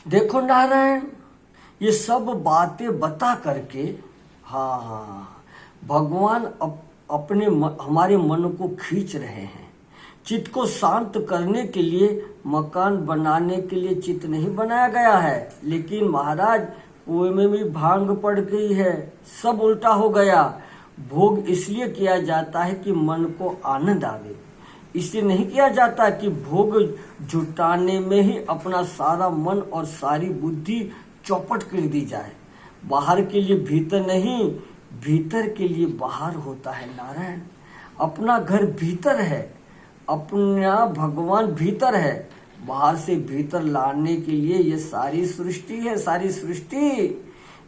देखो नारायण, ये सब बातें बता करके हाँ भगवान हमारे मन को खींच रहे हैं। चित्त को शांत करने के लिए, मकान बनाने के लिए चित्त नहीं बनाया गया है। लेकिन महाराज कुएं में भी भांग पड़ गई है, सब उल्टा हो गया। भोग इसलिए किया जाता है कि मन को आनंद आवे, इसलिए नहीं किया जाता कि भोग जुटाने में ही अपना सारा मन और सारी बुद्धि चौपट कर दी जाए। बाहर के लिए भीतर नहीं, भीतर के लिए बाहर होता है नारायण। अपना घर भीतर है, अपना भगवान भीतर है। बाहर से भीतर लाने के लिए ये सारी सृष्टि है। सारी सृष्टि,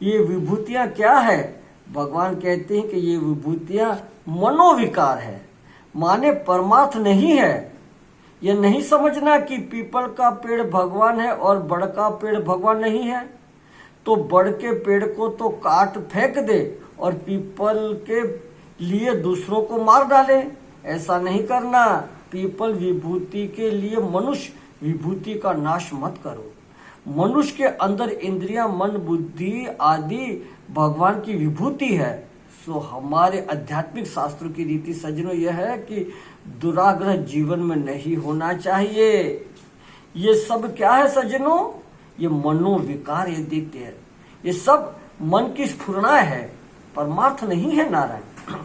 ये विभूतियां क्या है? भगवान कहते हैं कि ये विभूतियां मनोविकार है, माने परमार्थ नहीं है। यह नहीं समझना कि पीपल का पेड़ भगवान है और बड़ का पेड़ भगवान नहीं है। तो बड़ के पेड़ को तो काट फेंक दे और पीपल के लिए दूसरों को मार डाले, ऐसा नहीं करना। पीपल विभूति के लिए मनुष्य विभूति का नाश मत करो। मनुष्य के अंदर इंद्रियां, मन, बुद्धि आदि भगवान की विभूति है। सो हमारे आध्यात्मिक शास्त्रों की रीति सज्जनों यह है कि दुराग्रह जीवन में नहीं होना चाहिए। ये सब क्या है सज्जनों? ये मनोविकार, ये देखते हैं, ये सब मन की स्फुरना है, परमार्थ नहीं है नारायण।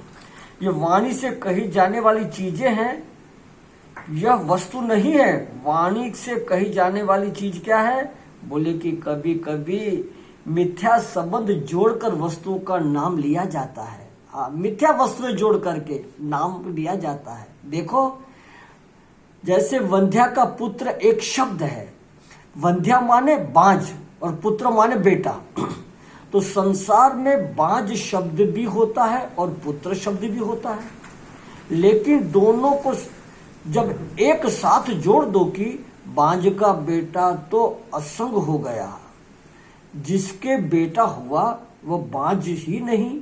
ये वाणी से कही जाने वाली चीजें हैं, यह वस्तु नहीं है। वाणी से कही जाने वाली चीज क्या है? बोले कि कभी कभी मिथ्या संबंध जोड़कर वस्तुओं का नाम लिया जाता है। हाँ, मिथ्या वस्तुएं जोड़ करके नाम लिया जाता है। देखो, जैसे वंध्या का पुत्र एक शब्द है। वंध्या माने बांझ और पुत्र माने बेटा। तो संसार में बांझ शब्द भी होता है और पुत्र शब्द भी होता है। लेकिन दोनों को जब एक साथ जोड़ दो कि बांझ का बेटा तो असंग हो गया, जिसके बेटा हुआ वह बांझ ही नहीं,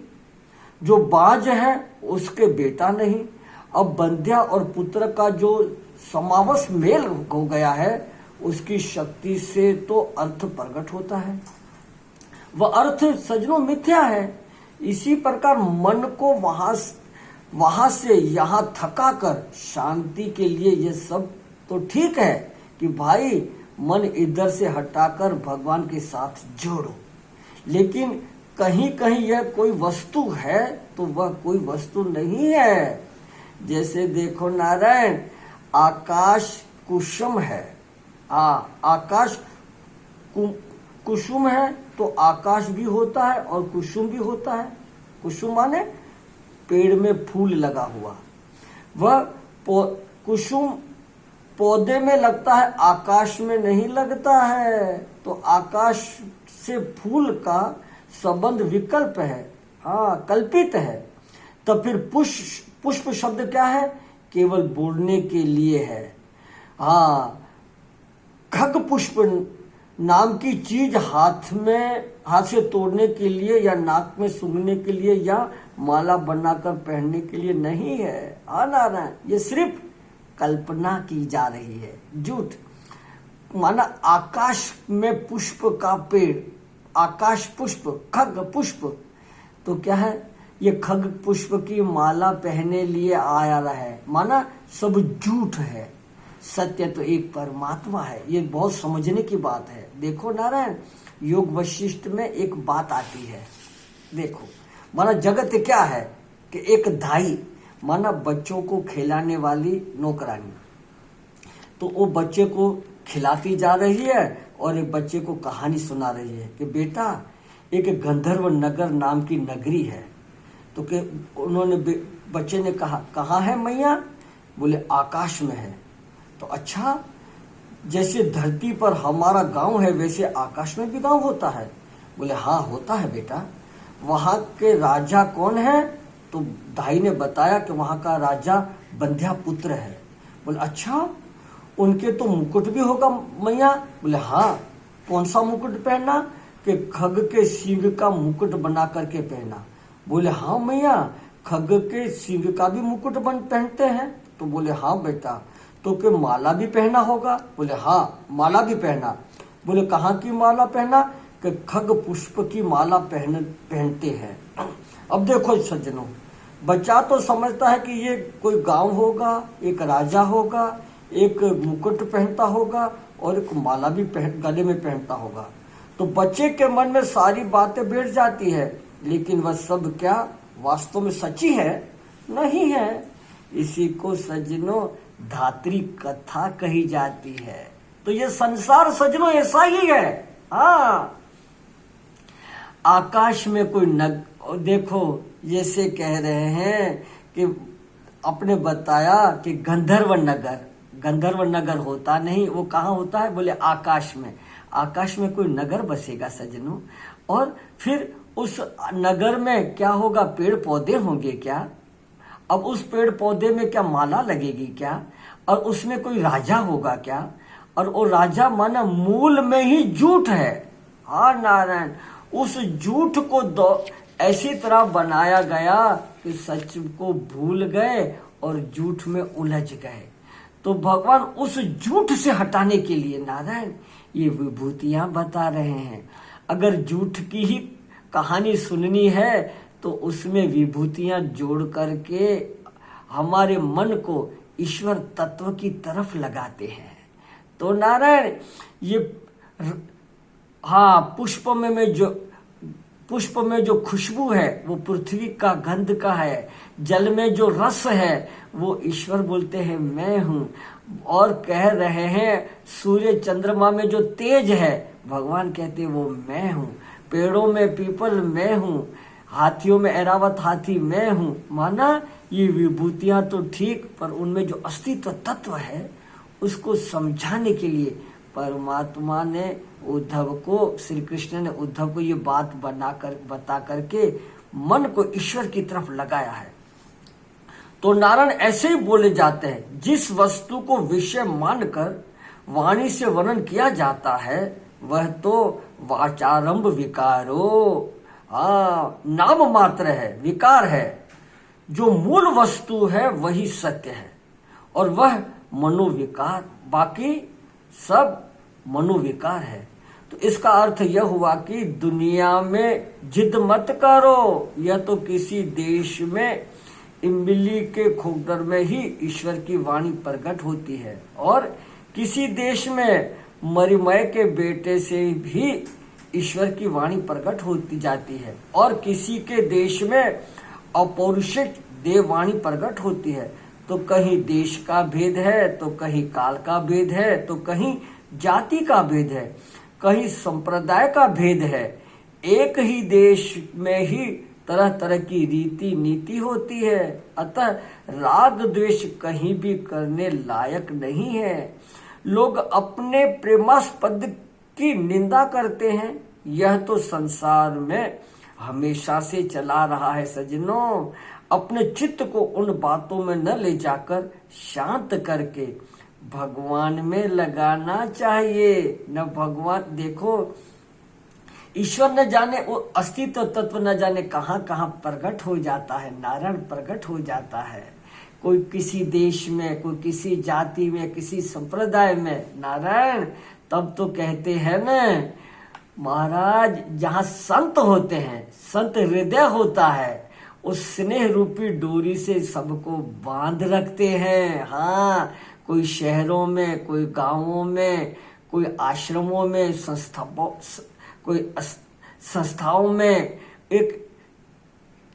जो बांझ है उसके बेटा नहीं। अब बंध्या और पुत्र का जो समावस मेल हो गया है, उसकी शक्ति से तो अर्थ प्रकट होता है। वह अर्थ सज्जनों मिथ्या है। इसी प्रकार मन को वहां से यहाँ थका कर शांति के लिए ये सब तो ठीक है कि भाई मन इधर से हटाकर भगवान के साथ जोड़ो। लेकिन कहीं कहीं यह कोई वस्तु है तो वह कोई वस्तु नहीं है। जैसे देखो नारायण, आकाश कुसुम है। आकाश कुसुम है तो आकाश भी होता है और कुसुम भी होता है। कुसुम माने पेड़ में फूल लगा हुआ, वह कुसुम पौधे में लगता है, आकाश में नहीं लगता है। तो आकाश से फूल का संबंध विकल्प है, हाँ कल्पित है। तो फिर पुष्प शब्द क्या है? केवल बोलने के लिए है। हाँ, खग पुष्प नाम की चीज हाथ से तोड़ने के लिए या नाक में सूंघने के लिए या माला बनाकर पहनने के लिए नहीं है। नारायण, ये सिर्फ कल्पना की जा रही है, झूठ। माना आकाश में पुष्प का पेड़, आकाश पुष्प, खग पुष्प, तो क्या है? ये खग पुष्प की माला पहनने लिए आया है। माना सब झूठ है, सत्य तो एक परमात्मा है। ये बहुत समझने की बात है। देखो नारायण, योग वशिष्ठ में एक बात आती है। देखो, माना जगत क्या है कि एक दाई, माना बच्चों को खिलाने वाली नौकरानी, तो वो बच्चे को खिलाती जा रही है और एक बच्चे को कहानी सुना रही है कि बेटा, एक गंधर्व नगर नाम की नगरी है। तो कि उन्होंने बच्चे ने कहा, कहाँ है मैया? बोले आकाश में है। तो अच्छा, जैसे धरती पर हमारा गांव है वैसे आकाश में भी गांव होता है? बोले हाँ होता है बेटा। वहां के राजा कौन है? तो दाई ने बताया कि वहां का राजा बंध्या पुत्र है। बोले अच्छा, उनके तो मुकुट भी होगा मैया? बोले हाँ। कौन सा मुकुट पहनना? कि खग के सींग का मुकुट बना करके पहना। बोले हाँ मैया, खग के सींग का भी मुकुट पहनते हैं? तो बोले हाँ बेटा। तो के माला भी पहना होगा? बोले हाँ माला भी पहना। बोले कहाँ की माला पहना? कि खग पुष्प की माला पहनते हैं। अब देखो सज्जनों, बच्चा तो समझता है कि ये कोई गांव होगा, एक राजा होगा, एक मुकुट पहनता होगा और एक माला भी गले में पहनता होगा। तो बच्चे के मन में सारी बातें बैठ जाती है, लेकिन वह सब क्या वास्तव में सच्ची है? नहीं है। इसी को सज्जनों धात्री कथा कही जाती है। तो ये संसार सज्जनों ऐसा ही है। हाँ, आकाश में कोई देखो, जैसे कह रहे हैं कि आपने बताया कि गंधर्व नगर होता नहीं, वो कहाँ होता है? बोले आकाश में। आकाश में कोई नगर बसेगा सज्जनों, और फिर उस नगर में क्या होगा? पेड़ पौधे होंगे क्या? अब उस पेड़ पौधे में क्या माला लगेगी क्या? और उसमें कोई राजा होगा क्या? और वो राजा माना मूल में ही झूठ है। हाँ नारायण, उस झूठ को ऐसी तरह बनाया गया कि सच को भूल गए और झूठ में उलझ गए। तो भगवान उस झूठ से हटाने के लिए नारायण ये विभूतियां बता रहे हैं। अगर झूठ की ही कहानी सुननी है तो उसमें विभूतियां जोड़ करके हमारे मन को ईश्वर तत्व की तरफ लगाते हैं। तो नारायण ये हाँ, पुष्प में जो खुशबू है वो पृथ्वी का गंध का है, जल में जो रस है वो ईश्वर बोलते हैं मैं हूँ, और कह रहे हैं सूर्य चंद्रमा में जो तेज है भगवान कहते हैं वो मैं हूँ, पेड़ों में पीपल मैं हूँ, हाथियों में ऐरावत हाथी मैं हूँ। माना ये विभूतियां तो ठीक, पर उनमें जो अस्तित्व तत्व है उसको समझाने के लिए परमात्मा ने उद्धव को, श्री कृष्ण ने उद्धव को ये बात बता करके मन को ईश्वर की तरफ लगाया है। तो नारायण ऐसे ही बोले जाते हैं, जिस वस्तु को विषय मानकर वाणी से वर्णन किया जाता है वह तो वाचारंभ विकारो, नाम मात्र है, विकार है। जो मूल वस्तु है वही सत्य है और वह मनोविकार, बाकी सब मनोविकार है। तो इसका अर्थ यह हुआ कि दुनिया में जिद मत करो, यह तो किसी देश में इमली के खोखदर में ही ईश्वर की वाणी प्रकट होती है, और किसी देश में मरिमय के बेटे से भी ईश्वर की वाणी प्रकट होती जाती है, और किसी के देश में अपौरुषिक देववाणी प्रकट होती है। तो कहीं देश का भेद है, तो कहीं काल का भेद है, तो कहीं जाति का भेद है, कहीं संप्रदाय का भेद है। एक ही देश में ही तरह तरह की रीति नीति होती है। अतः राग द्वेष कहीं भी करने लायक नहीं है। लोग अपने प्रेमास्पद की निंदा करते हैं, यह तो संसार में हमेशा से चला रहा है सज्जनों। अपने चित्त को उन बातों में न ले जाकर शांत करके भगवान में लगाना चाहिए। न भगवान, देखो ईश्वर न जाने, वो अस्तित्व तत्व न जाने कहाँ कहाँ प्रकट हो जाता है, नारायण प्रकट हो जाता है। कोई किसी देश में, कोई किसी जाति में, किसी संप्रदाय में, नारायण तब तो कहते हैं न महाराज, जहाँ संत होते हैं, संत हृदय होता है, उस स्नेह रूपी डोरी से सबको बांध रखते हैं। हाँ, कोई शहरों में, कोई गांवों में, कोई आश्रमों में, संस्थाओं में एक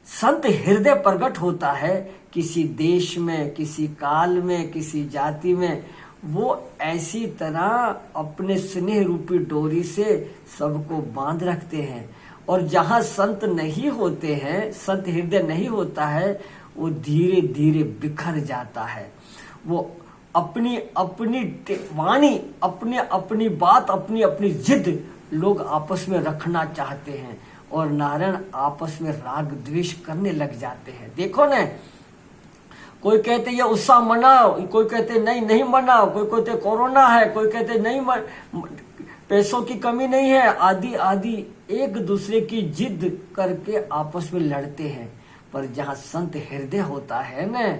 संत हृदय प्रकट होता है। किसी देश में, किसी काल में, किसी जाति में, वो ऐसी तरह अपने स्नेह रूपी डोरी से सबको बांध रखते हैं। और जहाँ संत नहीं होते हैं, संत हृदय नहीं होता है, वो धीरे धीरे बिखर जाता है। वो अपनी अपनी वाणी, अपनी बात, अपनी जिद लोग आपस में रखना चाहते हैं, और नारायण आपस में राग द्वेष करने लग जाते हैं। देखो न, कोई कहते ये उत्सव मनाओ, कोई कहते नहीं मनाओ, कोई कहते कोरोना है, कोई कहते नहीं पैसों की कमी नहीं है, आदि आदि एक दूसरे की जिद करके आपस में लड़ते हैं। पर जहाँ संत हृदय होता है न,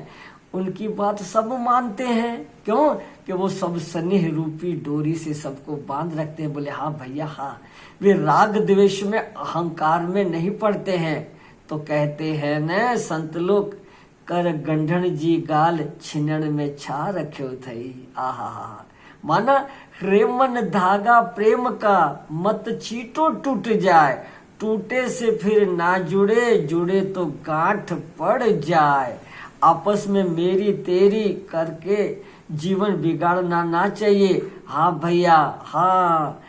उनकी बात सब मानते हैं। क्यों? कि वो सब स्नेह रूपी डोरी से सबको बांध रखते हैं। बोले हाँ भैया हाँ, वे राग द्वेष में अहंकार में नहीं पड़ते हैं। तो कहते हैं न संत लोग, कर गंढन जी गाल छिनन में छा रखे थई। आहा, माना रेमन धागा प्रेम का मत चीटो टूट जाए, टूटे से फिर ना जुड़े, जुड़े तो गांठ पड़ जाए। आपस में मेरी तेरी करके जीवन बिगाड़ना ना चाहिए। हाँ भैया हाँ,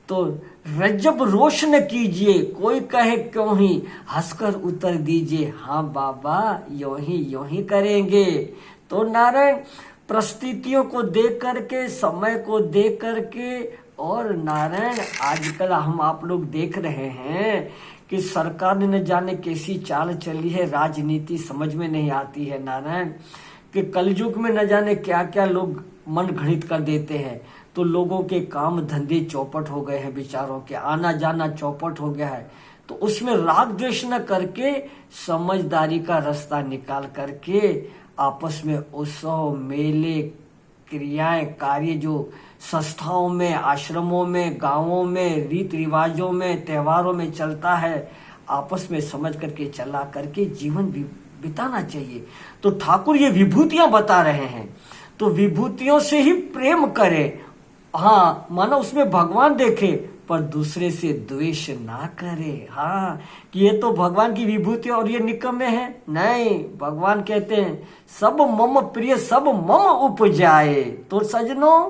तो रज्जब रोशन कीजिए, कोई कहे क्यों ही, हंसकर उत्तर दीजिए हाँ बाबा यूं ही करेंगे। तो नारायण परिस्थितियों को देख करके, समय को देख करके, और नारायण आजकल हम आप लोग देख रहे हैं कि सरकार ने न जाने कैसी चाल चली है, राजनीति समझ में नहीं आती है नारायण, कि कलयुग में न जाने क्या क्या लोग मन घड़ित कर देते हैं। तो लोगों के काम धंधे चौपट हो गए हैं, बेचारों के आना जाना चौपट हो गया है। तो उसमें राग द्वेष न करके समझदारी का रास्ता निकाल करके आपस में उत्सव मेले क्रियाएं कार्य जो संस्थाओं में, आश्रमों में, गांवों में, रीत रिवाजों में, त्योहारों में चलता है, आपस में समझ करके चला करके जीवन बिताना चाहिए। तो ठाकुर ये विभूतियां बता रहे हैं, तो विभूतियों से ही प्रेम करें। हाँ, मानो उसमें भगवान देखे पर दूसरे से द्वेष ना करे। हाँ, कि ये तो भगवान की विभूति और ये निकम्मे हैं। नहीं, भगवान कहते हैं सब मम प्रिय सब मम उपजाए। तो सजनों